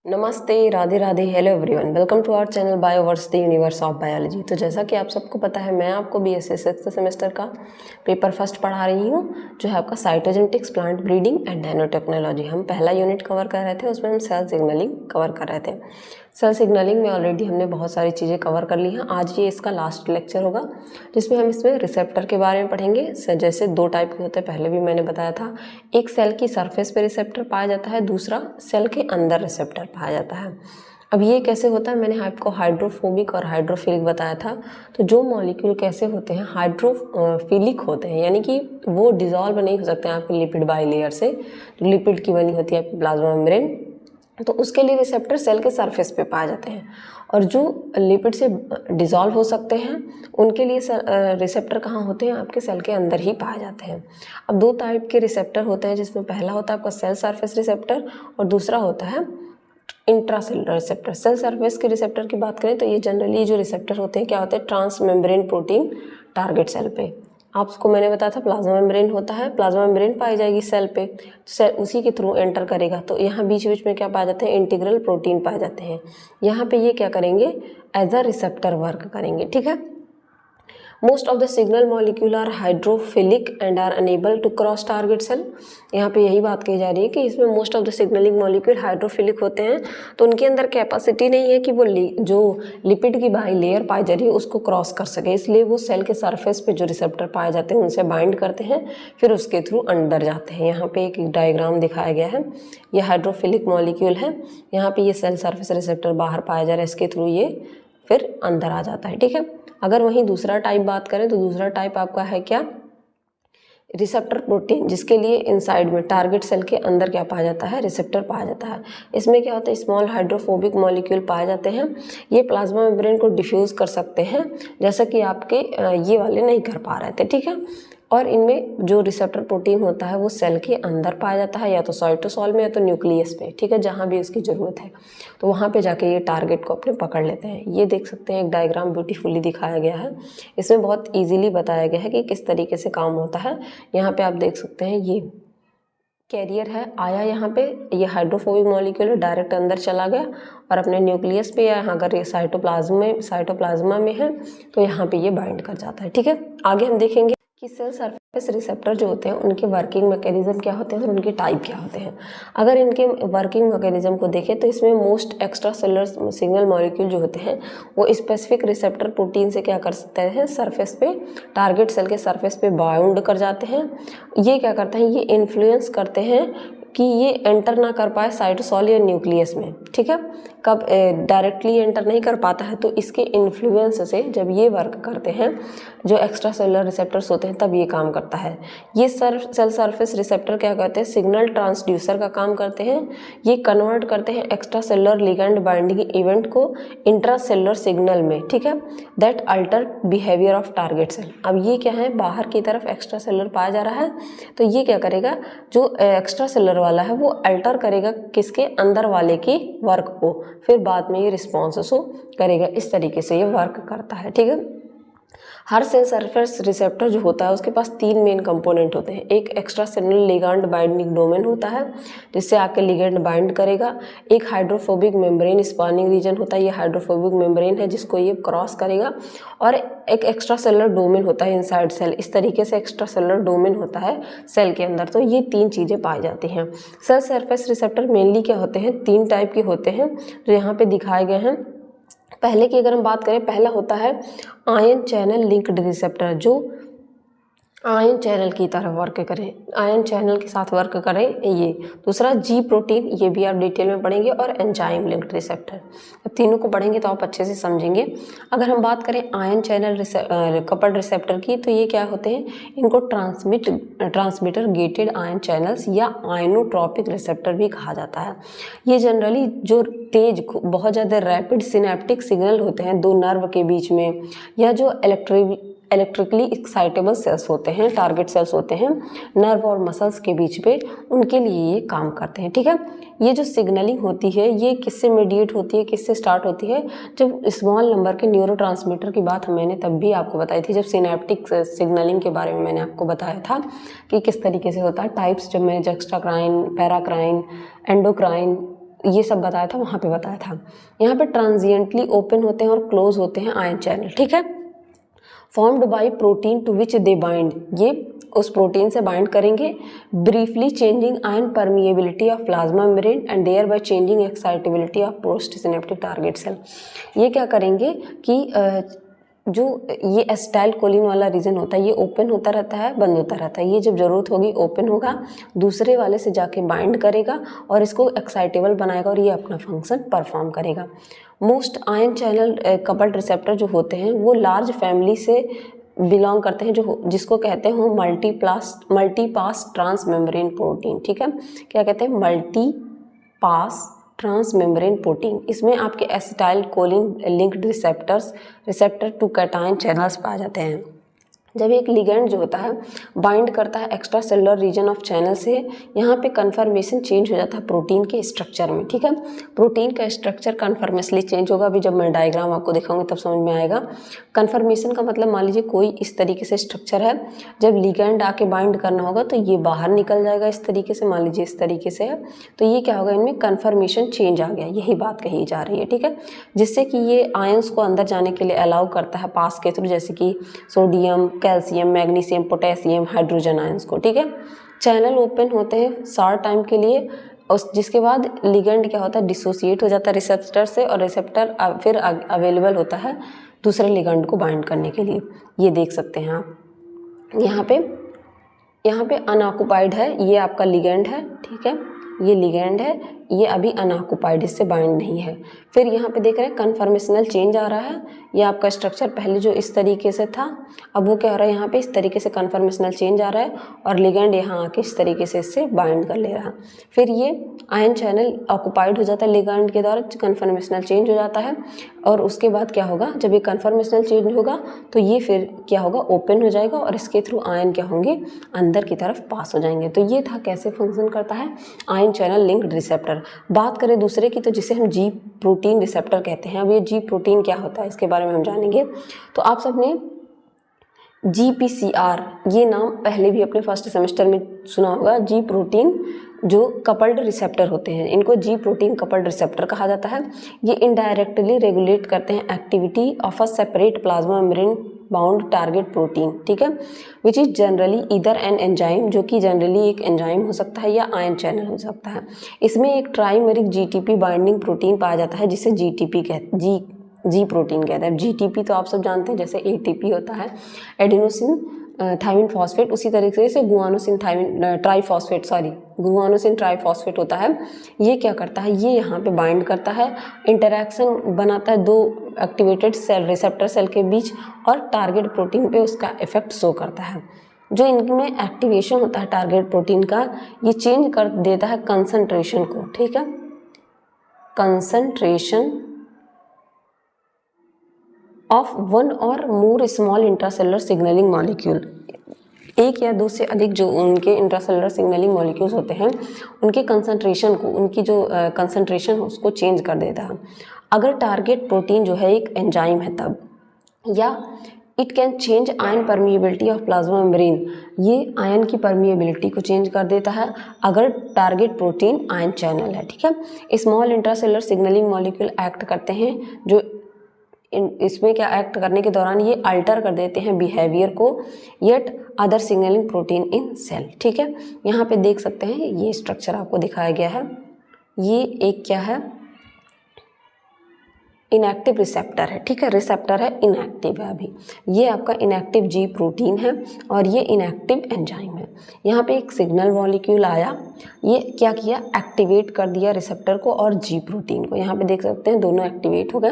नमस्ते, Radhe Radhe, hello everyone, welcome to our channel Bioverse the universe of biology. तो जैसा कि आप सबको पता है, मैं आपको बीएससी सिक्स्थ सेमेस्टर का पेपर फर्स्ट पढ़ा रही हूँ, जो है आपका cytogenetics, plant breeding and nano technology. हम पहला यूनिट कवर कर रहे थे, उसमें हम सेल सिग्नलिंग कवर कर रहे थे। सेल सिग्नलिंग में ऑलरेडी हमने बहुत सारी चीज़ें कवर कर ली हैं। आज ये इसका लास्ट लेक्चर होगा, जिसमें हम इसमें रिसेप्टर के बारे में पढ़ेंगे। जैसे दो टाइप के होते हैं, पहले भी मैंने बताया था। एक सेल की सरफेस पे रिसेप्टर पाया जाता है, दूसरा सेल के अंदर रिसेप्टर पाया जाता है। अब ये कैसे होता है, मैंने आपको हाइड्रोफोबिक और हाइड्रोफिलिक बताया था। तो जो मॉलिक्यूल कैसे होते हैं, हाइड्रोफिलिक होते हैं, यानी कि वो डिजॉल्व नहीं हो सकते हैं आपके लिपिड बाई लेयर से, जो लिपिड की बनी होती है आपकी प्लाज्मा मेम्ब्रेन। तो उसके लिए रिसेप्टर सेल के सरफेस पे पाए जाते हैं। और जो लिपिड से डिज़ोल्व हो सकते हैं, उनके लिए रिसेप्टर कहाँ होते हैं, आपके सेल के अंदर ही पाए जाते हैं। अब दो टाइप के रिसेप्टर होते हैं, जिसमें पहला होता है आपका सेल सरफेस रिसेप्टर और दूसरा होता है इंट्रासेलुलर रिसेप्टर। सेल सरफेस के रिसेप्टर की बात करें तो ये जनरली जो रिसेप्टर होते हैं क्या होते हैं, trans membrane protein target cell पे। आपको मैंने बताया था प्लाज्मा मेम्ब्रेन होता है, प्लाज्मा मेम्ब्रेन पाई जाएगी सेल पे, सेल उसी के थ्रू एंटर करेगा। तो यहाँ बीच बीच में क्या पाए जाते हैं, इंटीग्रल प्रोटीन पाए जाते हैं। यहाँ पे ये क्या करेंगे, एज अ रिसेप्टर वर्क करेंगे। ठीक है। Most of the signal molecule are hydrophilic and are unable to cross target cell. यहाँ पे यही बात कही जा रही है कि इसमें most of the signalling molecule hydrophilic होते हैं, तो उनके अंदर कैपेसिटी नहीं है कि वो जो लिपिड की बाई लेयर पाई जा रही है उसको क्रॉस कर सके, इसलिए वो सेल के सरफेस पे जो रिसेप्टर पाए जाते हैं उनसे बाइंड करते हैं, फिर उसके थ्रू अंदर जाते हैं। यहाँ पे एक डायग्राम दिखाया गया है, ये हाइड्रोफिलिक मॉलिक्यूल है। यहाँ पे ये सेल सरफेस रिसेप्टर बाहर पाया जा रहा है, इसके थ्रू ये फिर अंदर आ जाता है। ठीक है। अगर वहीं दूसरा टाइप बात करें तो दूसरा टाइप आपका है क्या, रिसेप्टर प्रोटीन, जिसके लिए इनसाइड में टारगेट सेल के अंदर क्या पाया जाता है, रिसेप्टर पाया जाता है। इसमें क्या होता है, स्मॉल हाइड्रोफोबिक मॉलिक्यूल पाए जाते हैं। ये प्लाज्मा मेम्ब्रेन को डिफ्यूज़ कर सकते हैं, जैसा कि आपके ये वाले नहीं कर पा रहे थे। ठीक है। और इनमें जो रिसेप्टर प्रोटीन होता है वो सेल के अंदर पाया जाता है, या तो साइटोसॉल में या तो न्यूक्लियस पे। ठीक है, जहाँ भी उसकी ज़रूरत है तो वहाँ पे जाके ये टारगेट को अपने पकड़ लेते हैं। ये देख सकते हैं, एक डायग्राम ब्यूटीफुली दिखाया गया है। इसमें बहुत ईजिली बताया गया है कि किस तरीके से काम होता है। यहाँ पे आप देख सकते हैं, ये कैरियर है, आया यहाँ पे, ये हाइड्रोफोबिक मॉलिक्यूल है, डायरेक्ट अंदर चला गया और अपने न्यूक्लियस पे, या अगर ये साइटोप्लाज्मा में है तो यहाँ पे ये बाइंड कर जाता है। ठीक है। आगे हम देखेंगे कि सेल सरफेस रिसेप्टर जो होते हैं उनके वर्किंग मैकेनिज्म क्या होते हैं और उनके टाइप क्या होते हैं। अगर इनके वर्किंग मैकेनिज्म को देखें तो इसमें most extra cellular signal molecule जो होते हैं वो स्पेसिफिक रिसेप्टर प्रोटीन से क्या कर सकते हैं, सरफेस पे, टारगेट सेल के सरफेस पे बाउंड कर जाते हैं। ये क्या करते हैं, ये इन्फ्लुएंस करते हैं कि ये एंटर ना कर पाए साइटोसॉल या न्यूक्लियस में। ठीक है। कब डायरेक्टली एंटर नहीं कर पाता है तो इसके इन्फ्लुएंस से जब ये वर्क करते हैं, जो एक्स्ट्रा सेलुलर रिसेप्टर्स होते हैं, तब ये काम करता है। ये सेल सरफेस रिसेप्टर क्या करते हैं, सिग्नल ट्रांसड्यूसर का काम करते हैं। ये कन्वर्ट करते हैं extra cellular ligand binding event को इंट्रा सेलुलर सिग्नल में। ठीक है, that alter behaviour of target cell. अब ये क्या है, बाहर की तरफ एक्स्ट्रा सेलुलर पाया जा रहा है, तो ये क्या करेगा, जो एक्स्ट्रा सेलुलर वाला है वो अल्टर करेगा किसके, अंदर वाले की वर्क को, फिर बाद में ये रिस्पॉन्स शो करेगा। इस तरीके से ये वर्क करता है। ठीक है। हर सेल सरफेस रिसेप्टर जो होता है उसके पास तीन मेन कंपोनेंट होते हैं। एक extra cellular ligand binding domain होता है, जिससे आके लिगैंड बाइंड करेगा। एक हाइड्रोफोबिक मेम्ब्रेन स्पॉनिंग रीजन होता है, ये हाइड्रोफोबिक मेम्ब्रेन है जिसको ये क्रॉस करेगा। और एक एक्स्ट्रा सेलुलर डोमेन होता है इनसाइड सेल। इस तरीके से एक्स्ट्रा सेलुलर डोमेन होता है सेल के अंदर। तो ये तीन चीज़ें पाई जाती हैं। सेल सरफेस रिसेप्टर मेनली क्या होते हैं, तीन टाइप के होते हैं जो यहाँ पे दिखाए गए हैं। पहले की अगर हम बात करें, पहला होता है आयन चैनल लिंक्ड रिसेप्टर, जो आयन चैनल की तरह वर्क करें, आयन चैनल के साथ वर्क करें। ये दूसरा जी प्रोटीन, ये भी आप डिटेल में पढ़ेंगे, और एंजाइम लिंक्ड रिसेप्टर। अब तीनों को पढ़ेंगे तो आप अच्छे से समझेंगे। अगर हम बात करें आयन चैनल कपल्ड रिसेप्टर की, तो ये क्या होते हैं, इनको ट्रांसमीटर गेटेड आयन चैनल्स या आयनोट्रॉपिक रिसेप्टर भी कहा जाता है। ये जनरली जो तेज, बहुत ज़्यादा रैपिड सिनेप्टिक सिग्नल होते हैं दो नर्व के बीच में, या जो इलेक्ट्रिकली एक्साइटेबल सेल्स होते हैं, टारगेट सेल्स होते हैं नर्व और मसल्स के बीच पे, उनके लिए ये काम करते हैं। ठीक है। ये जो सिग्नलिंग होती है ये किससे मीडिएट होती है, किससे स्टार्ट होती है, जब स्मॉल नंबर के न्यूरोट्रांसमीटर की बात मैंने तब भी आपको बताई थी, जब सिनेप्टिक सिग्नलिंग के बारे में मैंने आपको बताया था कि किस तरीके से होता है। टाइप्स जब मैंने जक्स्ट्राक्राइन, पैराक्राइन, एंडोक्राइन, ये सब बताया था, वहाँ पे बताया था। यहाँ पे ट्रांजिएंटली ओपन होते हैं और क्लोज होते हैं आयन चैनल, ठीक है। Formed by protein to which they bind, ये उस प्रोटीन से बाइंड करेंगे। Briefly changing ion permeability of plasma membrane and thereby changing excitability of post synaptic target cell. ये क्या करेंगे कि जो ये एसिटाइल कोलिन वाला रीजन होता है ये ओपन होता रहता है, बंद होता रहता है। ये जब ज़रूरत होगी ओपन होगा, दूसरे वाले से जाके बाइंड करेगा और इसको एक्साइटेबल बनाएगा और ये अपना फंक्शन परफॉर्म करेगा। Most ion channel coupled receptor जो होते हैं वो लार्ज फैमिली से बिलोंग करते हैं, जो जिसको कहते हैं मल्टीपास ट्रांस मेम्ब्रेन प्रोटीन, ठीक है। क्या कहते हैं? Multipass trans membrane protein. इसमें आपके acetylcholine linked receptor to cation channels पाए जाते हैं। जब एक लिगेंड जो होता है बाइंड करता है extra cellular region of channel से, यहाँ पे कन्फर्मेशन चेंज हो जाता है प्रोटीन के स्ट्रक्चर में, ठीक है। प्रोटीन का स्ट्रक्चर कन्फर्मेशनली चेंज होगा। अभी जब मैं डायग्राम आपको दिखाऊंगी तब समझ में आएगा। कन्फर्मेशन का मतलब मान लीजिए कोई इस तरीके से स्ट्रक्चर है, जब लिगेंड आके बाइंड करना होगा तो ये बाहर निकल जाएगा इस तरीके से, मान लीजिए इस तरीके से है, तो ये क्या होगा, इनमें कन्फर्मेशन चेंज आ गया, यही बात कही जा रही है, ठीक है। जिससे कि ये आयंस को अंदर जाने के लिए अलाउ करता है पास के थ्रू, जैसे कि sodium, calcium, magnesium, potassium, hydrogen ions को, ठीक है। चैनल ओपन होते हैं शॉर्ट टाइम के लिए, उस जिसके बाद लिगेंड क्या होता है, डिसोसिएट हो जाता है रिसेप्टर से, और रिसेप्टर फिर अवेलेबल होता है दूसरे लिगेंड को बाइंड करने के लिए। ये देख सकते हैं आप यहाँ पे अनऑक्युपाइड है, ये आपका लिगेंड है, ठीक है। ये लिगेंड है, ये अभी अनऑक्युपाइड, इससे बाइंड नहीं है। फिर यहाँ पे देख रहे हैं कन्फर्मेशनल चेंज आ रहा है। ये आपका स्ट्रक्चर पहले जो इस तरीके से था, अब वो क्या हो रहा है, यहाँ पे इस तरीके से कन्फर्मेशनल चेंज आ रहा है और लिगेंड यहाँ आके इस तरीके से इससे बाइंड कर ले रहा है। फिर ये आयन चैनल ऑक्युपाइड हो जाता है लिगेंड के द्वारा, कन्फर्मेशनल चेंज हो जाता है। और उसके बाद क्या होगा, जब ये कन्फर्मेशनल चेंज होगा तो ये फिर क्या होगा, ओपन हो जाएगा और इसके थ्रू आयन क्या होंगे, अंदर की तरफ पास हो जाएंगे। तो ये था कैसे फंक्शन करता है आयन चैनल लिंक्ड रिसेप्टर। बात करें दूसरे की, तो जिसे हम जी प्रोटीन रिसेप्टर कहते हैं। अब ये जी प्रोटीन क्या होता है इसके बारे में हम जानेंगे। तो आप सबने GPCR ये नाम पहले भी अपने फर्स्ट सेमेस्टर में सुना होगा। जी प्रोटीन जो कपल्ड रिसेप्टर होते हैं, इनको जी प्रोटीन कपल्ड रिसेप्टर कहा जाता है। ये इनडायरेक्टली रेगुलेट करते हैं activity of a separate plasma membrane bound target protein, ठीक है, विच इज जनरली इधर एन एंजाइम, जो कि जनरली एक एंजाइम हो सकता है या आयन चैनल हो सकता है। इसमें एक ट्राइमेरिक GTP बाइंडिंग प्रोटीन पाया जाता है जिसे जी प्रोटीन कहते हैं। GTP तो आप सब जानते हैं, जैसे ATP होता है, एडिनोसिन थाइमिन फॉस्फेट, उसी तरीके से गुआनोसिन ट्राइफॉस्फेट होता है। ये क्या करता है, ये यहाँ पे बाइंड करता है, इंटरैक्शन बनाता है दो एक्टिवेटेड सेल रिसेप्टर सेल के बीच और टारगेट प्रोटीन पे उसका इफेक्ट शो करता है। जो इनमें एक्टिवेशन होता है टारगेट प्रोटीन का, ये चेंज कर देता है कंसंट्रेशन को, ठीक है, कंसंट्रेशन ऑफ वन और मोर स्मॉल इंट्रासेलुलर सिग्नलिंग मॉलिक्यूल। एक या दो से अधिक जो उनके इंट्रासेलुलर सिग्नलिंग मॉलिक्यूल्स होते हैं, उनके कंसंट्रेशन को, उनकी जो कंसंट्रेशन है उसको चेंज कर देता है। अगर टारगेट प्रोटीन जो है एक एंजाइम है तब, या it can change ion permeability of plasma membrane, ये आयन की परमिएबिलिटी को चेंज कर देता है अगर टारगेट प्रोटीन आयन चैनल है, ठीक है। Small intracellular signalling molecule act करते हैं, जो इसमें क्या एक्ट करने के दौरान ये अल्टर कर देते हैं बिहेवियर को yet other signalling protein in cell, ठीक है। यहाँ पे देख सकते हैं ये स्ट्रक्चर आपको दिखाया गया है। ये एक क्या है, इनएक्टिव रिसेप्टर है, ठीक है, रिसेप्टर है, इनएक्टिव है अभी। ये आपका इनएक्टिव जी प्रोटीन है और ये इनएक्टिव एंजाइम है। यहाँ पे एक सिग्नल मॉलिक्यूल आया, ये क्या किया, एक्टिवेट कर दिया रिसेप्टर को और जी प्रोटीन को। यहाँ पे देख सकते हैं दोनों एक्टिवेट हो गए।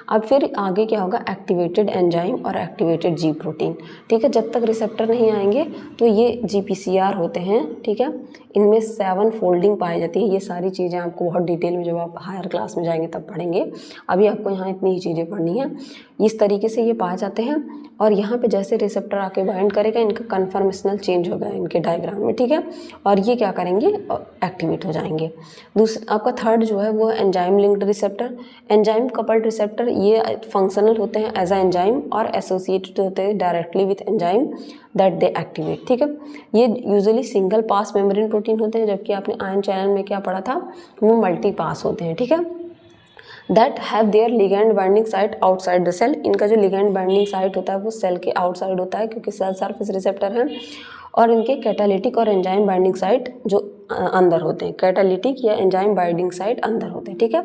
अब फिर आगे क्या होगा, एक्टिवेटेड एंजाइम और एक्टिवेटेड जी प्रोटीन, ठीक है। जब तक रिसेप्टर नहीं आएंगे तो ये GPCR होते हैं, ठीक है। इनमें 7 फोल्डिंग पाई जाती है। ये सारी चीज़ें आपको बहुत डिटेल में जब आप हायर क्लास में जाएंगे तब पढ़ेंगे, अभी आप आपको यहाँ इतनी ही चीज़ें पढ़नी है। इस तरीके से ये पाए जाते हैं और यहाँ पे जैसे रिसेप्टर आके बाइंड करेगा इनका कन्फर्मेशनल चेंज होगा इनके डायग्राम में, ठीक है, और ये क्या करेंगे, एक्टिवेट हो जाएंगे। दूसरा आपका थर्ड जो है वो है enzyme linked receptor. Enzyme coupled receptor ये फंक्शनल होते हैं एज अ एंजाइम और एसोसिएटेड होते हैं directly with enzyme that they activate, ठीक है। ये usually single pass membrane protein होते हैं, जबकि आपने आयन चैनल में क्या पढ़ा था, वो मल्टी पास होते हैं, ठीक है। That have their ligand binding site outside the cell. इनका जो लिगैंड बाइंडिंग साइट होता है वो सेल के आउटसाइड होता है, क्योंकि सेल सरफेस रिसेप्टर है। और इनके कैटालिटिक और एंजाइम बाइंडिंग साइट जो अंदर होते हैं, कैटालिटिक या एंजाइम बाइंडिंग साइट अंदर होते हैं, ठीक है।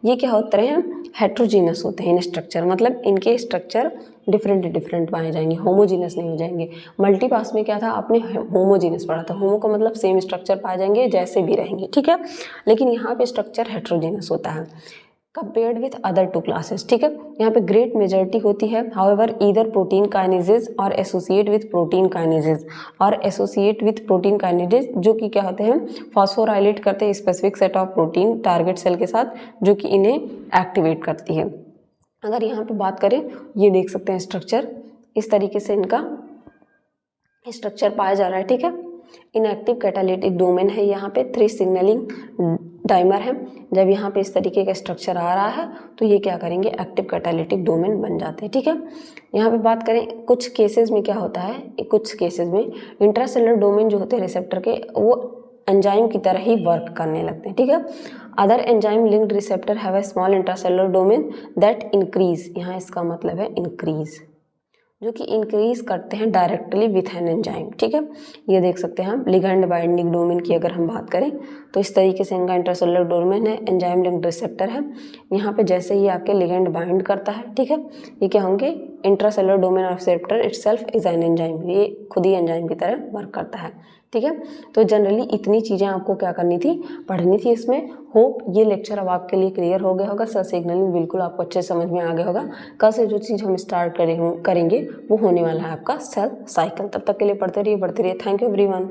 ये क्या होते हैं, हेट्रोजीनस होते हैं इन स्ट्रक्चर, मतलब इनके स्ट्रक्चर डिफरेंट पाए जाएंगे, होमोजीनस नहीं हो जाएंगे। मल्टी पास में क्या था, आपने होमोजीनस पढ़ा था, होमो का मतलब सेम स्ट्रक्चर पाए जाएंगे, जैसे भी रहेंगे, ठीक है। लेकिन यहाँ पे स्ट्रक्चर हेट्रोजीनस होता है compared with other two classes, ठीक है। यहाँ पे ग्रेट मेजॉरिटी होती है हाउएवर ईदर प्रोटीन काइनेजेस और एसोसिएट विथ प्रोटीन काइनेजेस, और एसोसिएट विथ प्रोटीन काइनेजेस जो कि क्या होते हैं, फॉस्फोराइलेट करते हैं specific set of protein target cell के साथ, जो कि इन्हें एक्टिवेट करती है। अगर यहाँ पे बात करें, ये देख सकते हैं स्ट्रक्चर, इस तरीके से इनका स्ट्रक्चर पाया जा रहा है, ठीक है। इनएक्टिव कैटालिटिक डोमेन है, यहाँ पे 3 सिग्नलिंग डाइमर है। जब यहाँ पे इस तरीके का स्ट्रक्चर आ रहा है तो ये क्या करेंगे, एक्टिव कैटालिटिक डोमेन बन जाते हैं, ठीक है। यहाँ पे बात करें कुछ केसेस में क्या होता है, कुछ केसेस में इंट्रासेलुलर डोमेन जो होते हैं रिसेप्टर के, वो एंजाइम की तरह ही वर्क करने लगते हैं, ठीक है। Other enzyme linked receptor have a small intracellular domain that increase, यहाँ इसका मतलब है इंक्रीज, जो कि इंक्रीज करते हैं डायरेक्टली विथ एन एंजाइम, ठीक है। ये देख सकते हैं हम लिगैंड बाइंडिंग डोमेन की अगर हम बात करें तो इस तरीके से इनका इंट्रासेलुलर डोमेन है, एंजाइम लिंक्ड रिसेप्टर है। यहाँ पे जैसे ही आपके लिगैंड बाइंड करता है, ठीक है, ये क्या होंगे, intracellular domain of receptor itself is an enzyme, ये खुद ही एंजाइम की तरह वर्क करता है, ठीक है। तो जनरली इतनी चीज़ें आपको क्या करनी थी, पढ़नी थी इसमें। होप ये लेक्चर अब आपके लिए क्लियर हो गया होगा, सर सिग्नलिंग बिल्कुल आपको अच्छे समझ में आ गया होगा। कल से जो चीज़ हम स्टार्ट करेंगे वो होने वाला है आपका सेल साइकिल। तब तक के लिए पढ़ते रहिए। Thank you everyone.